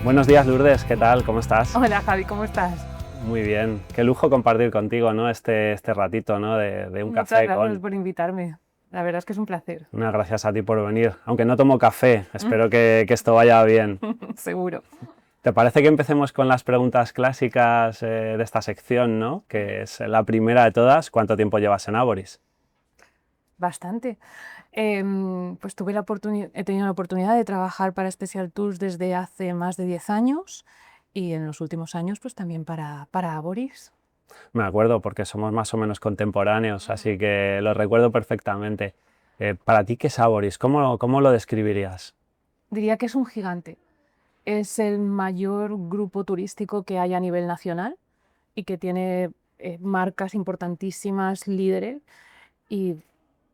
Buenos días, Lourdes, ¿qué tal? ¿Cómo estás? Hola Javi, ¿cómo estás? Muy bien. Qué lujo compartir contigo, ¿no? Este ratito, ¿no? De un Muchas café gracias con... por invitarme. La verdad es que es un placer. Unas gracias a ti por venir. Aunque no tomo café, espero que esto vaya bien. Seguro. ¿Te parece que empecemos con las preguntas clásicas de esta sección, ¿no? Que es la primera de todas. ¿Cuánto tiempo llevas en Aboris? Bastante. Pues he tenido la oportunidad de trabajar para Special Tours desde hace más de 10 años y en los últimos años pues también para Aboris. Me acuerdo porque somos más o menos contemporáneos, así que lo recuerdo perfectamente. Para ti, ¿qué es Aboris? ¿Cómo lo describirías? Diría que es un gigante. Es el mayor grupo turístico que hay a nivel nacional y que tiene marcas importantísimas, líderes, y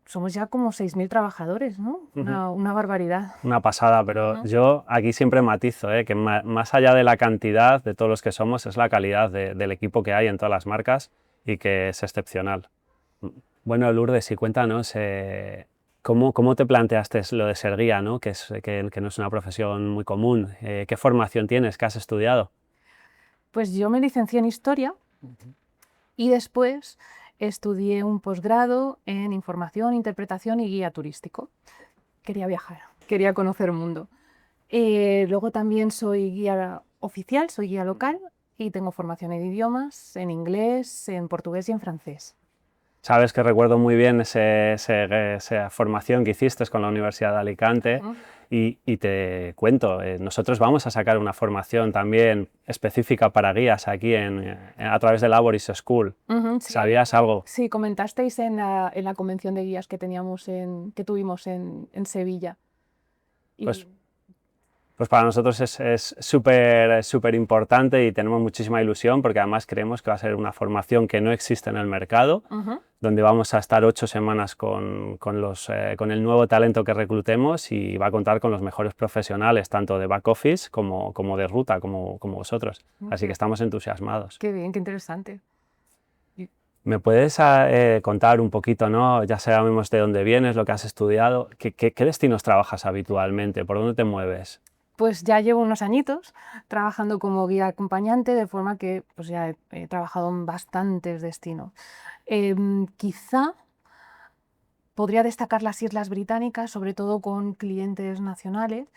somos ya como 6.000 trabajadores, ¿no? Una barbaridad. Una pasada, pero Ujú. yo aquí siempre matizo, que más allá de la cantidad de todos los que somos, es la calidad del equipo que hay en todas las marcas y que es excepcional. Bueno, Lourdes, y cuéntanos, ¿cómo te planteaste lo de ser guía, ¿no? Que no es una profesión muy común? ¿Qué formación tienes? ¿Qué has estudiado? Pues yo me licencié en Historia y después estudié un posgrado en Información, Interpretación y Guía Turístico. Quería viajar, quería conocer el mundo. Luego también soy guía oficial, soy guía local y tengo formación en idiomas, en inglés, en portugués y en francés. Sabes que recuerdo muy bien esa formación que hiciste con la Universidad de Alicante Ujú. y te cuento, nosotros vamos a sacar una formación también específica para guías aquí a través de Laboris School. Ujú, sí, ¿Sabías algo? sí, comentasteis en la convención de guías que que tuvimos en Sevilla. Pues Y, Pues para nosotros es súper importante y tenemos muchísima ilusión porque además creemos que va a ser una formación que no existe en el mercado, ujú. donde vamos a estar 8 semanas con el nuevo talento que reclutemos y va a contar con los mejores profesionales, tanto de back office como de ruta, como vosotros. Así que estamos entusiasmados. Qué bien, qué interesante. Y, ¿Me puedes contar un poquito, ¿no? Ya sabemos de dónde vienes, lo que has estudiado, qué destinos trabajas habitualmente, por dónde te mueves? Pues ya llevo unos añitos trabajando como guía acompañante, de forma que pues ya he trabajado en bastantes destinos. Quizá podría destacar las Islas Británicas, sobre todo con clientes nacionales,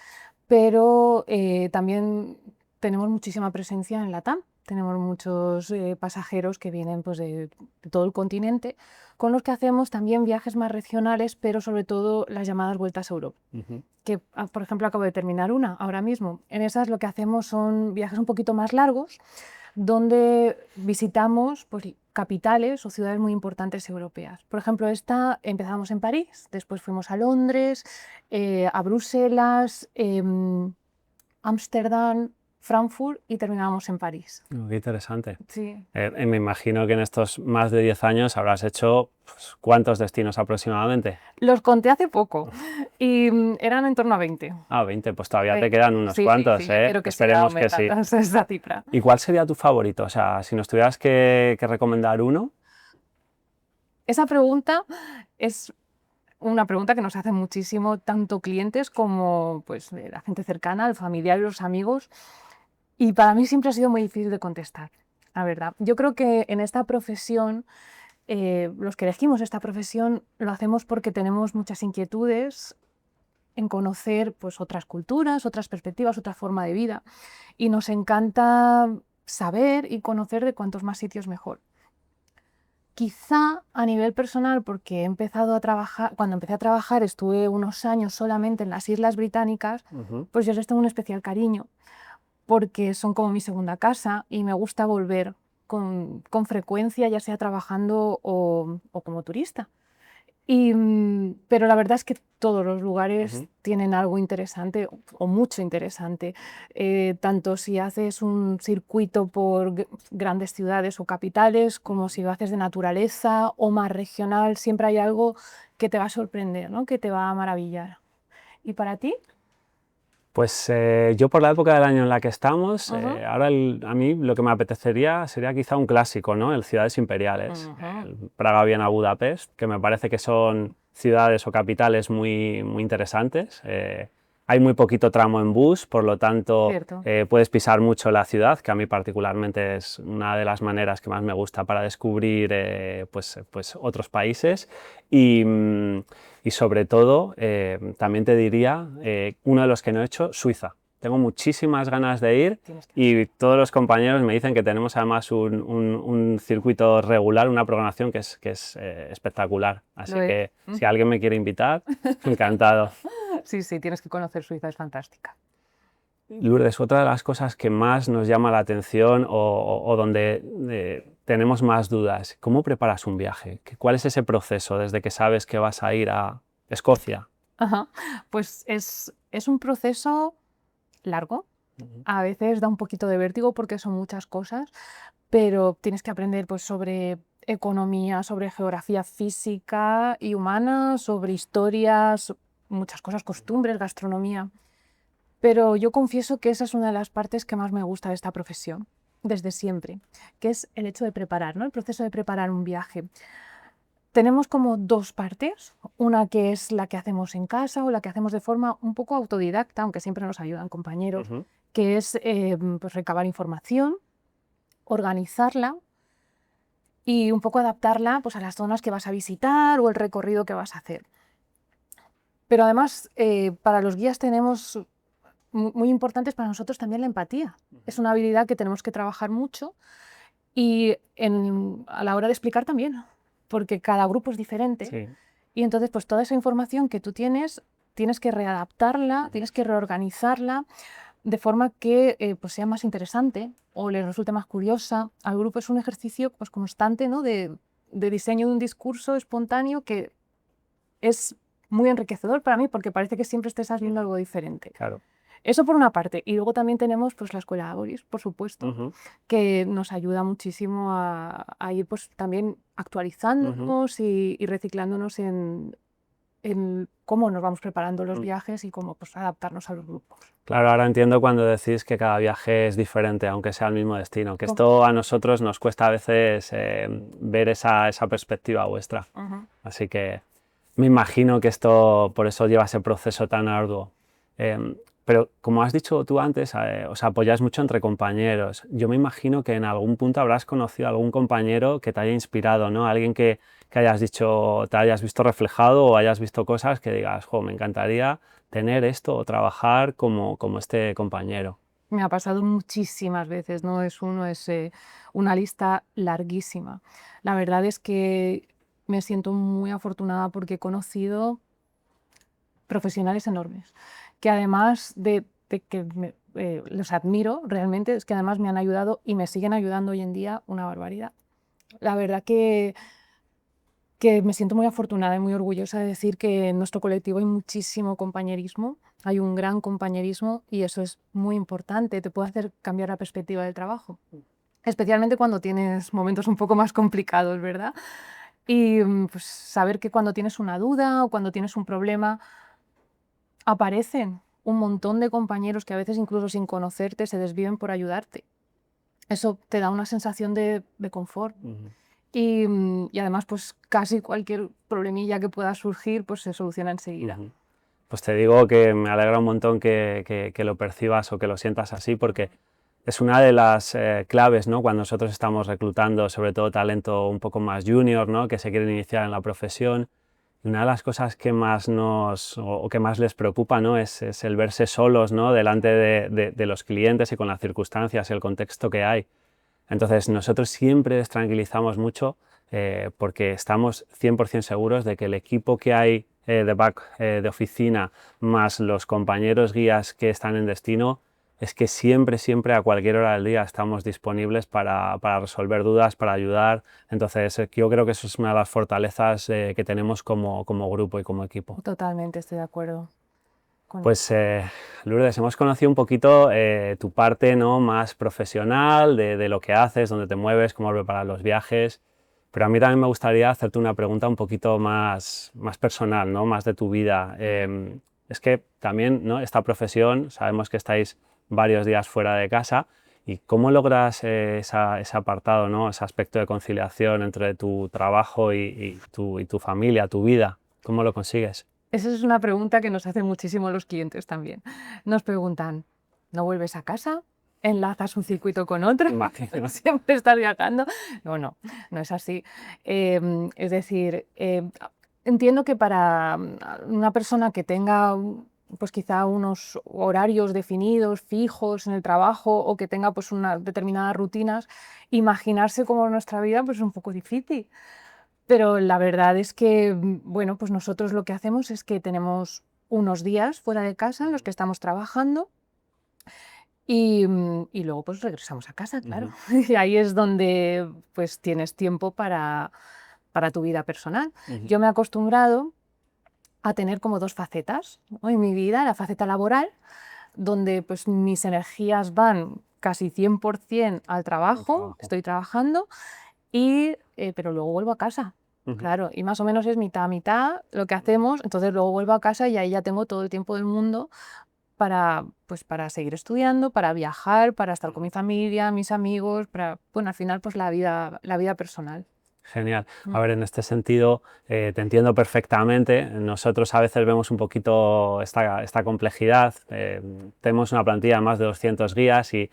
pero también tenemos muchísima presencia en Latam. Tenemos muchos pasajeros que vienen pues, de todo el continente, con los que hacemos también viajes más regionales, pero sobre todo las llamadas vueltas a Europa. Ujú. Que, por ejemplo, acabo de terminar una ahora mismo. En esas lo que hacemos son viajes un poquito más largos, donde visitamos pues, capitales o ciudades muy importantes europeas. Por ejemplo, esta empezamos en París, después fuimos a Londres, a Bruselas, Ámsterdam, Frankfurt y terminamos en París. Oh, qué interesante. Sí. Me imagino que en estos más de 10 años habrás hecho pues, ¿cuántos destinos aproximadamente? Los conté hace poco y eran en torno a 20. Ah, 20, pues todavía te quedan unos Sí, sí, cuantos, sí, espero que siga Esperemos que sí. aumentando esa cifra. ¿Y cuál sería tu favorito? O sea, si nos tuvieras que recomendar uno. Esa pregunta es una pregunta que nos hacen muchísimo tanto clientes como pues, la gente cercana, el familiar y los amigos, y para mí siempre ha sido muy difícil de contestar, la verdad. Yo creo que en esta profesión, los que elegimos esta profesión lo hacemos porque tenemos muchas inquietudes en conocer pues, otras culturas, otras perspectivas, otra forma de vida, y nos encanta saber y conocer de cuantos más sitios mejor. Quizá a nivel personal, porque he empezado a trabajar, cuando empecé a trabajar estuve unos años solamente en las Islas Británicas, Ujú. pues yo les tengo un especial cariño, porque son como mi segunda casa y me gusta volver con frecuencia, ya sea trabajando o como turista. Pero la verdad es que todos los lugares Ujú. tienen algo interesante o mucho interesante. Tanto si haces un circuito por grandes ciudades o capitales, como si lo haces de naturaleza o más regional, siempre hay algo que te va a sorprender, ¿no? Que te va a maravillar. ¿Y para ti? Pues yo por la época del año en la que estamos, Ujú, ahora a mí lo que me apetecería sería quizá un clásico, ¿no? El Ciudades Imperiales, ujú. el Praga, Viena, Budapest, que me parece que son ciudades o capitales muy interesantes. hay muy poquito tramo en bus, por lo tanto Cierto. puedes pisar mucho la ciudad, que a mí particularmente es una de las maneras que más me gusta para descubrir pues otros países y sobre todo también te diría uno de los que no he hecho, Suiza. Tengo muchísimas ganas de ir y todos los compañeros me dicen que tenemos además un circuito regular, una programación que es espectacular. Así que si alguien me quiere invitar, encantado. Sí, sí, tienes que conocer Suiza, es fantástica. Lourdes, otra de las cosas que más nos llama la atención o donde tenemos más dudas, ¿cómo preparas un viaje? ¿Cuál es ese proceso desde que sabes que vas a ir a Escocia? Ajá. Pues es un proceso largo, a veces da un poquito de vértigo porque son muchas cosas, pero tienes que aprender pues, sobre economía, sobre geografía física y humana, sobre historias, muchas cosas, costumbres, gastronomía. Pero yo confieso que esa es una de las partes que más me gusta de esta profesión, desde siempre, que es el hecho de preparar, ¿no? El proceso de preparar un viaje. Tenemos como dos partes, una que es la que hacemos en casa o la que hacemos de forma un poco autodidacta, aunque siempre nos ayudan compañeros, que es pues recabar información, organizarla y un poco adaptarla pues, a las zonas que vas a visitar o el recorrido que vas a hacer. Pero además, para los guías tenemos muy importantes para nosotros también la empatía. Es una habilidad que tenemos que trabajar mucho y a la hora de explicar también, porque cada grupo es diferente. Sí. Y entonces, pues toda esa información que tú tienes que readaptarla, tienes que reorganizarla de forma que pues sea más interesante o les resulte más curiosa. Al grupo es un ejercicio pues, constante, ¿no? de diseño de un discurso espontáneo que es muy enriquecedor para mí porque parece que siempre estés haciendo algo diferente. Claro. Eso por una parte. Y luego también tenemos pues, la escuela Aboris, por supuesto, que nos ayuda muchísimo a ir pues, también actualizándonos y reciclándonos en cómo nos vamos preparando los viajes y cómo pues, adaptarnos a los grupos. Claro, ahora entiendo cuando decís que cada viaje es diferente, aunque sea el mismo destino, que esto a nosotros nos cuesta a veces ver esa perspectiva vuestra. Así que me imagino que esto, por eso lleva ese proceso tan arduo. Pero como has dicho tú antes, os apoyáis mucho entre compañeros. Yo me imagino que en algún punto habrás conocido a algún compañero que te haya inspirado, ¿no? Alguien que hayas dicho, te hayas visto reflejado o hayas visto cosas que digas, jo, me encantaría tener esto o trabajar como este compañero. Me ha pasado muchísimas veces, no es uno, es una lista larguísima. La verdad es que me siento muy afortunada porque he conocido profesionales enormes, que además de que los admiro realmente, es que además me han ayudado y me siguen ayudando hoy en día una barbaridad. La verdad que me siento muy afortunada y muy orgullosa de decir que en nuestro colectivo hay muchísimo compañerismo, hay un gran compañerismo y eso es muy importante, te puede hacer cambiar la perspectiva del trabajo, especialmente cuando tienes momentos un poco más complicados, ¿verdad? Y pues, saber que cuando tienes una duda o cuando tienes un problema, aparecen un montón de compañeros que a veces incluso sin conocerte se desviven por ayudarte. Eso te da una sensación de confort. Y además, pues casi cualquier problemilla que pueda surgir, pues se soluciona enseguida. Pues te digo que me alegra un montón que lo percibas o que lo sientas así, porque es una de las claves, ¿no? Cuando nosotros estamos reclutando, sobre todo talento un poco más junior, ¿no? Que se quieren iniciar en la profesión. Una de las cosas que más que más les preocupa, ¿no? es el verse solos, ¿no? Delante de los clientes y con las circunstancias y el contexto que hay. Entonces nosotros siempre les tranquilizamos mucho porque estamos 100% seguros de que el equipo que hay de oficina más los compañeros guías que están en destino es que siempre, siempre a cualquier hora del día estamos disponibles para resolver dudas, para ayudar. Entonces yo creo que eso es una de las fortalezas que tenemos como grupo y como equipo. Totalmente, estoy de acuerdo. Pues Lourdes, hemos conocido un poquito tu parte, ¿no? Más profesional, de lo que haces, dónde te mueves, cómo preparas los viajes, pero a mí también me gustaría hacerte una pregunta un poquito más personal, ¿no? Más de tu vida. Es que también, ¿no? Esta profesión, sabemos que estáis varios días fuera de casa, y cómo logras ese apartado, ¿no? Ese aspecto de conciliación entre tu trabajo y tu familia, tu vida, ¿cómo lo consigues? Esa es una pregunta que nos hacen muchísimo los clientes también. Nos preguntan, ¿no vuelves a casa? ¿Enlazas un circuito con otro? Imagino. ¿Siempre estás viajando? No, no es así. Es decir, entiendo que para una persona que tenga pues quizá unos horarios definidos, fijos en el trabajo, o que tenga pues unas determinadas rutinas, imaginarse como nuestra vida pues es un poco difícil. Pero la verdad es que, bueno, pues nosotros lo que hacemos es que tenemos unos días fuera de casa en los que estamos trabajando y luego pues regresamos a casa, claro. Y ahí es donde pues tienes tiempo para tu vida personal. Yo me he acostumbrado a tener como dos facetas, ¿no? En mi vida, la faceta laboral, donde pues mis energías van casi 100% al trabajo, estoy trabajando, pero luego vuelvo a casa. Claro, y más o menos es mitad a mitad lo que hacemos, entonces luego vuelvo a casa y ahí ya tengo todo el tiempo del mundo pues para seguir estudiando, para viajar, para estar con mi familia, mis amigos, bueno, al final pues la vida personal. Genial. A ver, en este sentido te entiendo perfectamente. Nosotros a veces vemos un poquito esta complejidad. Tenemos una plantilla de más de 200 guías y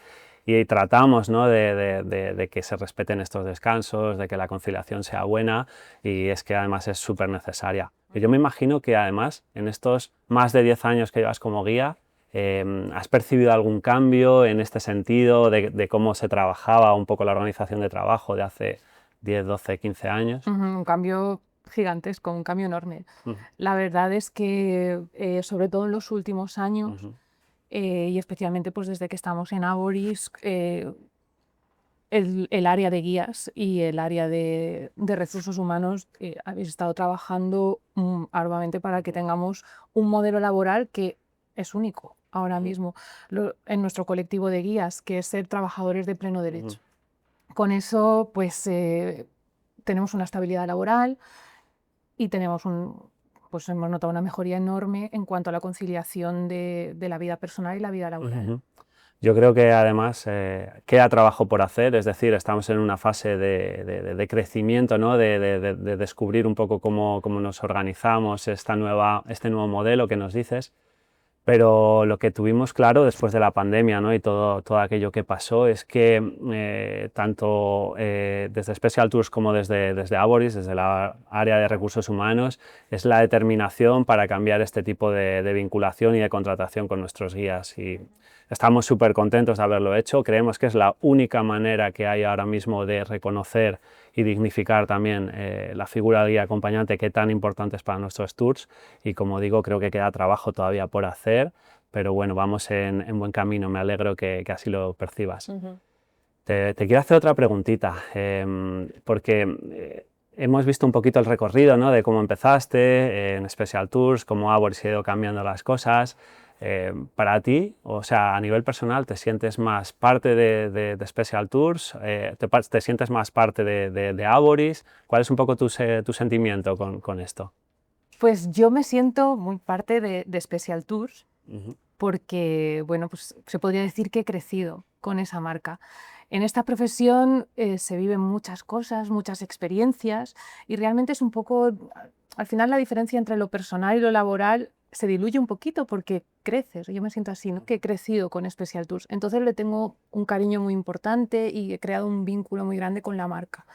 tratamos, ¿no?, de que se respeten estos descansos, de que la conciliación sea buena, y es que además es súper necesaria. Y yo me imagino que además en estos más de 10 años que llevas como guía, ¿has percibido algún cambio en este sentido de cómo se trabajaba un poco la organización de trabajo de hace 10, 12, 15 años? Un cambio gigantesco, un cambio enorme. Ujú. La verdad es que, sobre todo en los últimos años, y especialmente pues desde que estamos en Avoris, el área de guías y el área de recursos humanos habéis estado trabajando arduamente para que tengamos un modelo laboral que es único ahora mismo en nuestro colectivo de guías, que es ser trabajadores de pleno derecho. Con eso, pues tenemos una estabilidad laboral y pues hemos notado una mejoría enorme en cuanto a la conciliación de la vida personal y la vida laboral. Yo creo que además queda trabajo por hacer, es decir, estamos en una fase de crecimiento, ¿no?, de descubrir un poco cómo nos organizamos, este nuevo modelo que nos dices. Pero lo que tuvimos claro después de la pandemia, ¿no?, y todo aquello que pasó, es que tanto desde Special Tours como desde Avoris, desde la área de recursos humanos, es la determinación para cambiar este tipo de vinculación y de contratación con nuestros guías. Y estamos súper contentos de haberlo hecho. Creemos que es la única manera que hay ahora mismo de reconocer y dignificar también la figura de guía acompañante, que tan importante es para nuestros tours. Y como digo, creo que queda trabajo todavía por hacer, pero bueno, vamos en buen camino. Me alegro que así lo percibas. Te quiero hacer otra preguntita, porque hemos visto un poquito el recorrido, ¿no?, de cómo empezaste en Special Tours, cómo Avoris ha ido cambiando las cosas. Para ti, o sea, a nivel personal, ¿te sientes más parte de Special Tours? ¿Te sientes más parte de Avoris? ¿Cuál es un poco tu sentimiento con esto? Pues yo me siento muy parte de Special Tours porque, bueno, pues se podría decir que he crecido con esa marca. En esta profesión se viven muchas cosas, muchas experiencias y realmente es un poco, al final la diferencia entre lo personal y lo laboral se diluye un poquito porque creces. Yo me siento así, ¿no?, que he crecido con Special Tours. Entonces le tengo un cariño muy importante y he creado un vínculo muy grande con la marca.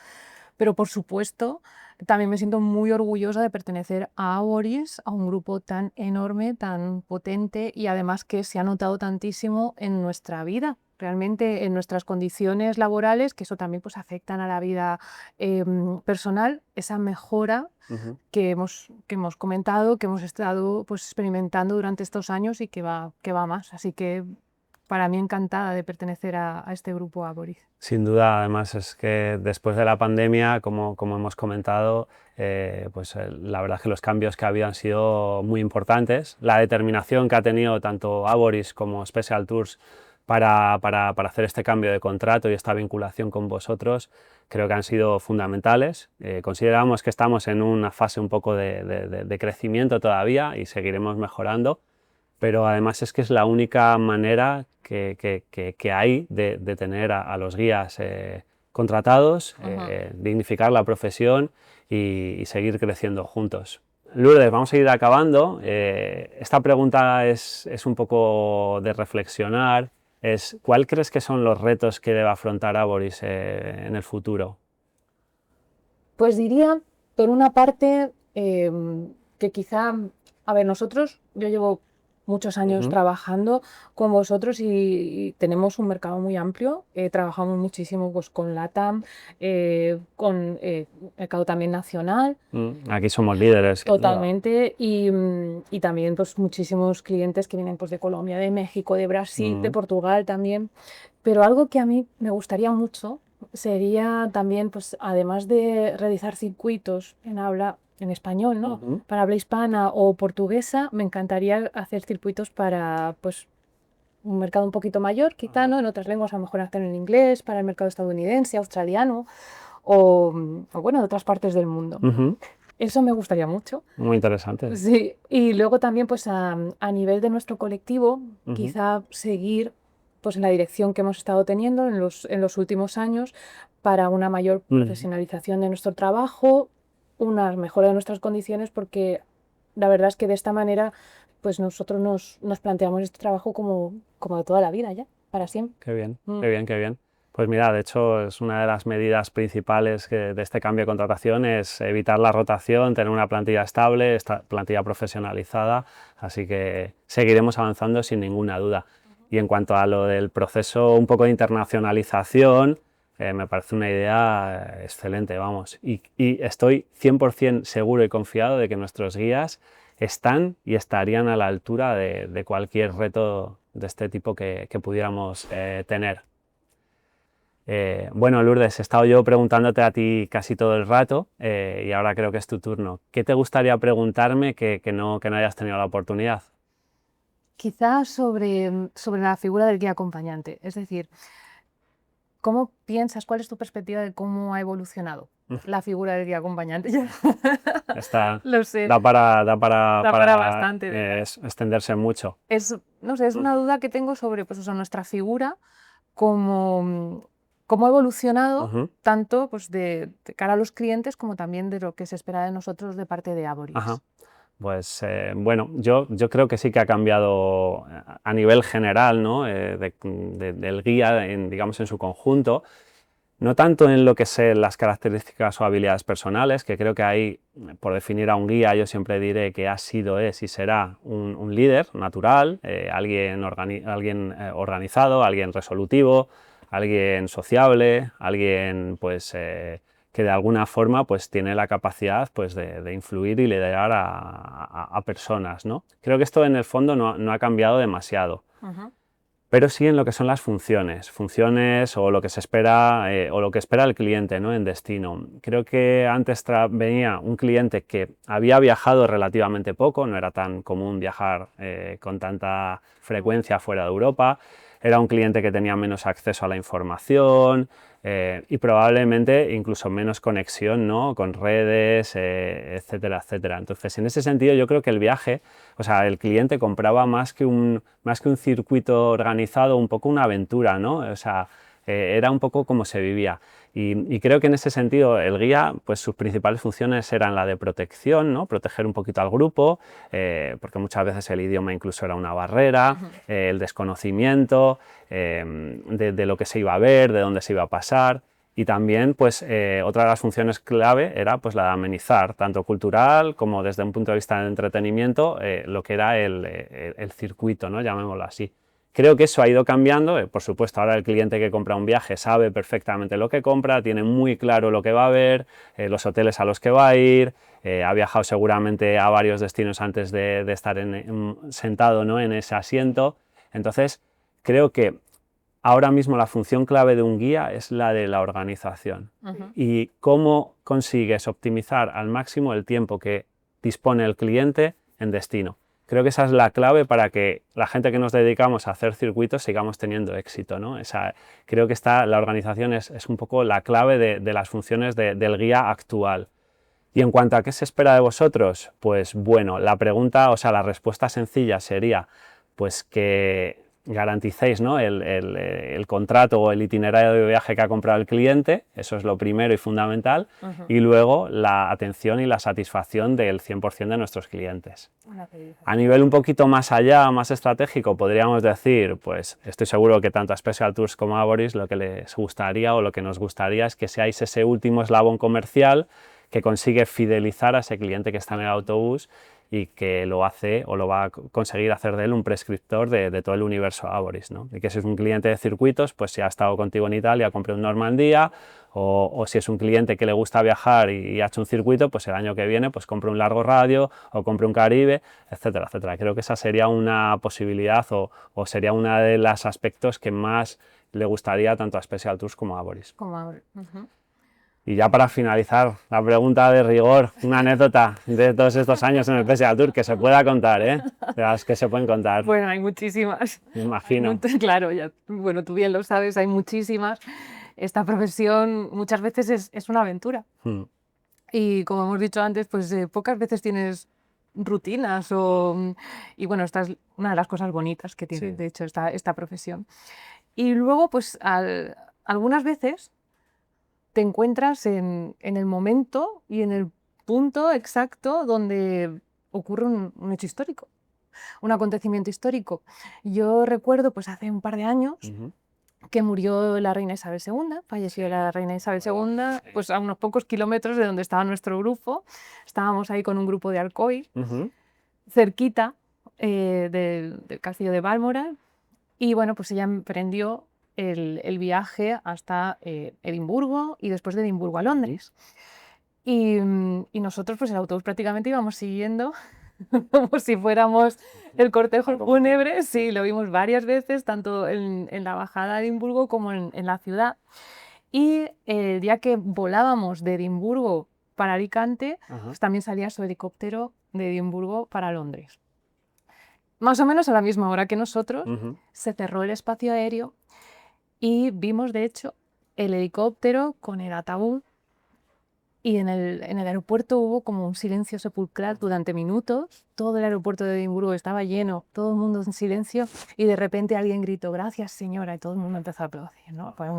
Pero por supuesto, también me siento muy orgullosa de pertenecer a Avoris, a un grupo tan enorme, tan potente y además que se ha notado tantísimo en nuestra vida, realmente en nuestras condiciones laborales, que eso también pues afectan a la vida personal, esa mejora que hemos comentado, que hemos estado pues experimentando durante estos años y que va más. Así que para mí encantada de pertenecer a este grupo Avoris. Sin duda, además es que después de la pandemia, como hemos comentado, la verdad es que los cambios que ha habido han sido muy importantes. La determinación que ha tenido tanto Avoris como Special Tours para hacer este cambio de contrato y esta vinculación con vosotros, creo que han sido fundamentales. Consideramos que estamos en una fase un poco de crecimiento todavía y seguiremos mejorando, pero además es que es la única manera que hay de tener a los guías contratados, dignificar la profesión y seguir creciendo juntos. Lourdes, vamos a ir acabando. Esta pregunta es un poco de reflexionar. ¿Cuál crees que son los retos que debe afrontar Avoris en el futuro? Pues diría, por una parte, que quizá, a ver, yo llevo muchos años trabajando con vosotros y tenemos un mercado muy amplio. Trabajamos muchísimo pues, con LATAM, con mercado también nacional. Aquí somos líderes. Totalmente, y también pues muchísimos clientes que vienen pues de Colombia, de México, de Brasil, de Portugal también. Pero algo que a mí me gustaría mucho sería también, pues además de realizar circuitos en español, ¿no? Para habla hispana o portuguesa, me encantaría hacer circuitos para pues un mercado un poquito mayor, quizá, ¿no? En otras lenguas, a lo mejor hacer en inglés, para el mercado estadounidense, australiano o bueno, de otras partes del mundo. Eso me gustaría mucho. Muy interesante. Sí, y luego también pues a nivel de nuestro colectivo, quizá seguir pues en la dirección que hemos estado teniendo en los últimos años para una mayor profesionalización de nuestro trabajo, una mejora de nuestras condiciones, porque la verdad es que de esta manera pues nosotros nos planteamos este trabajo como de toda la vida ya, para siempre. Qué bien, qué bien, qué bien. Pues mira, de hecho, es una de las medidas principales de este cambio de contratación es evitar la rotación, tener una plantilla estable, esta plantilla profesionalizada, así que seguiremos avanzando sin ninguna duda. Y en cuanto a lo del proceso un poco de internacionalización, me parece una idea excelente, vamos. Y estoy 100% seguro y confiado de que nuestros guías están y estarían a la altura de cualquier reto de este tipo que pudiéramos tener. Bueno, Lourdes, he estado yo preguntándote a ti casi todo el rato y ahora creo que es tu turno. ¿Qué te gustaría preguntarme que no hayas tenido la oportunidad? Quizás sobre la figura del guía acompañante, es decir, ¿cómo piensas, cuál es tu perspectiva de cómo ha evolucionado la figura del guía acompañante? Lo sé. Da para bastante. Extenderse mucho. No sé, es una duda que tengo sobre pues, nuestra figura, cómo ha evolucionado tanto pues, de cara a los clientes como también de lo que se espera de nosotros de parte de Avoris. Pues bueno, yo creo que sí que ha cambiado a nivel general, ¿no? Del guía, digamos, en su conjunto. No tanto en lo que son las características o habilidades personales, que creo que ahí, por definir a un guía, yo siempre diré que ha sido, es y será un líder natural, alguien organizado, alguien resolutivo, alguien sociable, alguien pues, que de alguna forma pues, tiene la capacidad pues, de influir y liderar a personas, ¿no? Creo que esto en el fondo no ha cambiado demasiado. Pero sí en lo que son las funciones o lo que se espera o lo que espera el cliente, ¿no? En destino. Creo que antes venía un cliente que había viajado relativamente poco, no era tan común viajar con tanta frecuencia fuera de Europa, era un cliente que tenía menos acceso a la información y probablemente incluso menos conexión, ¿no? Con redes, etcétera, etcétera. Entonces, en ese sentido, yo creo que el viaje, o sea, el cliente compraba más que un circuito organizado, un poco una aventura, ¿no? O sea, era un poco como se vivía. Y creo que en ese sentido el guía, pues sus principales funciones eran la de protección, ¿no? Proteger un poquito al grupo, porque muchas veces el idioma incluso era una barrera, el desconocimiento de lo que se iba a ver, de dónde se iba a pasar. Y también, pues, otra de las funciones clave era pues, la de amenizar, tanto cultural como desde un punto de vista de entretenimiento, lo que era el circuito, ¿no? Llamémoslo así. Creo que eso ha ido cambiando, por supuesto ahora el cliente que compra un viaje sabe perfectamente lo que compra, tiene muy claro lo que va a ver, los hoteles a los que va a ir, ha viajado seguramente a varios destinos antes de estar sentado, ¿no? En ese asiento. Entonces creo que ahora mismo la función clave de un guía es la de la organización y cómo consigues optimizar al máximo el tiempo que dispone el cliente en destino. Creo que esa es la clave para que la gente que nos dedicamos a hacer circuitos sigamos teniendo éxito, ¿no? Creo que la organización es un poco la clave de las funciones del guía actual. Y en cuanto a qué se espera de vosotros, pues bueno, la respuesta sencilla sería pues que garanticéis, ¿no? el contrato o el itinerario de viaje que ha comprado el cliente, eso es lo primero y fundamental, y luego la atención y la satisfacción del 100% de nuestros clientes. A nivel un poquito más allá, más estratégico, podríamos decir, pues estoy seguro que tanto a Special Tours como a Boris lo que les gustaría o lo que nos gustaría es que seáis ese último eslabón comercial que consigue fidelizar a ese cliente que está en el autobús y que lo hace o lo va a conseguir hacer de él un prescriptor de todo el universo Aboris, ¿no? Y que si es un cliente de circuitos, pues si ha estado contigo en Italia, compre un Normandía, o si es un cliente que le gusta viajar y ha hecho un circuito, pues el año que viene pues compre un largo radio o compre un Caribe, etcétera, etcétera. Creo que esa sería una posibilidad o sería uno de los aspectos que más le gustaría tanto a Special Tours como a Boris. Y ya para finalizar, la pregunta de rigor, una anécdota de todos estos años en el Special Tour que se pueda contar, ¿eh? De las que se pueden contar. Bueno, hay muchísimas. Me imagino. Claro, ya, bueno, tú bien lo sabes, hay muchísimas. Esta profesión muchas veces es una aventura. Y como hemos dicho antes, pues pocas veces tienes rutinas y bueno, esta es una de las cosas bonitas que tiene, de hecho, esta profesión. Y luego, pues algunas veces te encuentras en el momento y en el punto exacto donde ocurre un hecho histórico, un acontecimiento histórico. Yo recuerdo, pues hace un par de años, que murió la reina Isabel II, falleció la reina Isabel II, pues a unos pocos kilómetros de donde estaba nuestro grupo. Estábamos ahí con un grupo de Alcoy, cerquita del castillo de Balmoral, y bueno, pues ella emprendió el viaje hasta Edimburgo y después de Edimburgo a Londres. Y nosotros, pues el autobús prácticamente íbamos siguiendo como si fuéramos el cortejo fúnebre. Sí, lo vimos varias veces, tanto en la bajada de Edimburgo como en la ciudad. Y el día que volábamos de Edimburgo para Alicante, pues también salía su helicóptero de Edimburgo para Londres. Más o menos a la misma hora que nosotros, se cerró el espacio aéreo y vimos, de hecho, el helicóptero con el ataúd, y en el aeropuerto hubo como un silencio sepulcral durante minutos. Todo el aeropuerto de Edimburgo estaba lleno, todo el mundo en silencio, y de repente alguien gritó "gracias, señora", y todo el mundo empezó a aplaudir, ¿no? Fue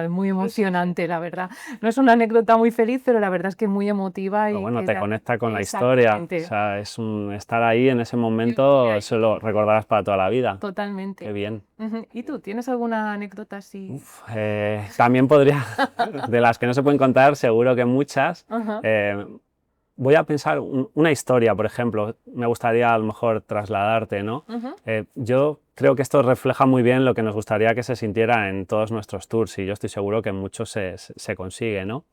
muy emocionante, la verdad. No es una anécdota muy feliz, pero la verdad es que es muy emotiva. Pero bueno, te conecta con la historia. O sea, estar ahí en ese momento, eso lo recordarás para toda la vida. Totalmente. Qué bien. ¿Y tú, tienes alguna anécdota así? También podría, de las que no se pueden contar, seguro que muchas. Voy a pensar una historia, por ejemplo, me gustaría a lo mejor trasladarte, ¿no? Yo creo que esto refleja muy bien lo que nos gustaría que se sintiera en todos nuestros tours, y yo estoy seguro que en muchos se consigue, ¿no?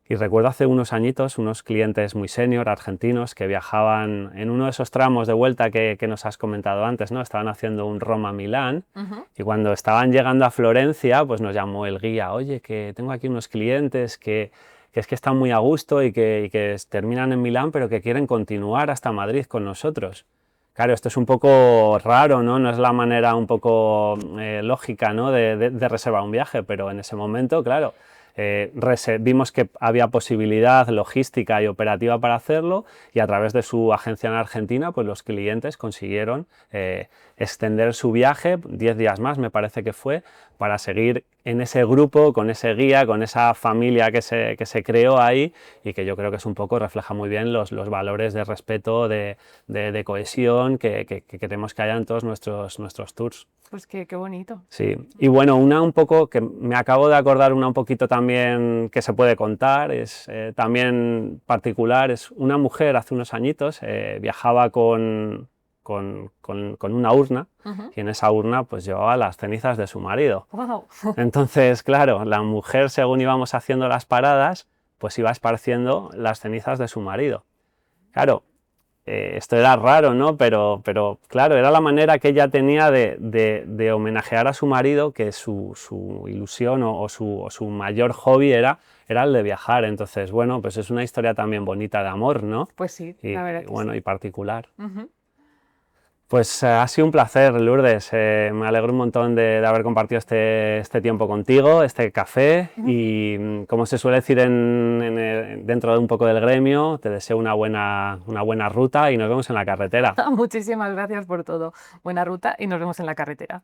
Y recuerdo hace unos añitos unos clientes muy senior argentinos que viajaban en uno de esos tramos de vuelta que nos has comentado antes, ¿no? Estaban haciendo un Roma-Milán, y cuando estaban llegando a Florencia, pues nos llamó el guía: oye, que tengo aquí unos clientes que es que están muy a gusto y que terminan en Milán, pero que quieren continuar hasta Madrid con nosotros. Claro, esto es un poco raro, ¿no? No es la manera un poco lógica, ¿no? de reservar un viaje, pero en ese momento, claro, vimos que había posibilidad logística y operativa para hacerlo, y a través de su agencia en Argentina, pues los clientes consiguieron extender su viaje 10 días más, me parece que fue, para seguir en ese grupo, con ese guía, con esa familia que se creó ahí, y que yo creo que es un poco, refleja muy bien los valores de respeto, de cohesión que queremos que haya en todos nuestros tours. Pues qué bonito. Sí, y bueno, una un poco que me acabo de acordar, una un poquito también que se puede contar, es también particular, es una mujer hace unos añitos, viajaba con una urna, y en esa urna pues llevaba las cenizas de su marido. Wow. Entonces, claro, la mujer, según íbamos haciendo las paradas, pues iba esparciendo las cenizas de su marido. Claro, esto era raro, ¿no? Pero claro, era la manera que ella tenía de homenajear a su marido, que su ilusión o su mayor hobby era el de viajar. Entonces, bueno, pues es una historia también bonita de amor, ¿no? Pues sí, Y, la verdad que bueno, sí. y particular. Pues ha sido un placer, Lourdes. Me alegro un montón de haber compartido este tiempo contigo, este café y, como se suele decir dentro de un poco del gremio, te deseo una buena ruta y nos vemos en la carretera. Muchísimas gracias por todo. Buena ruta y nos vemos en la carretera.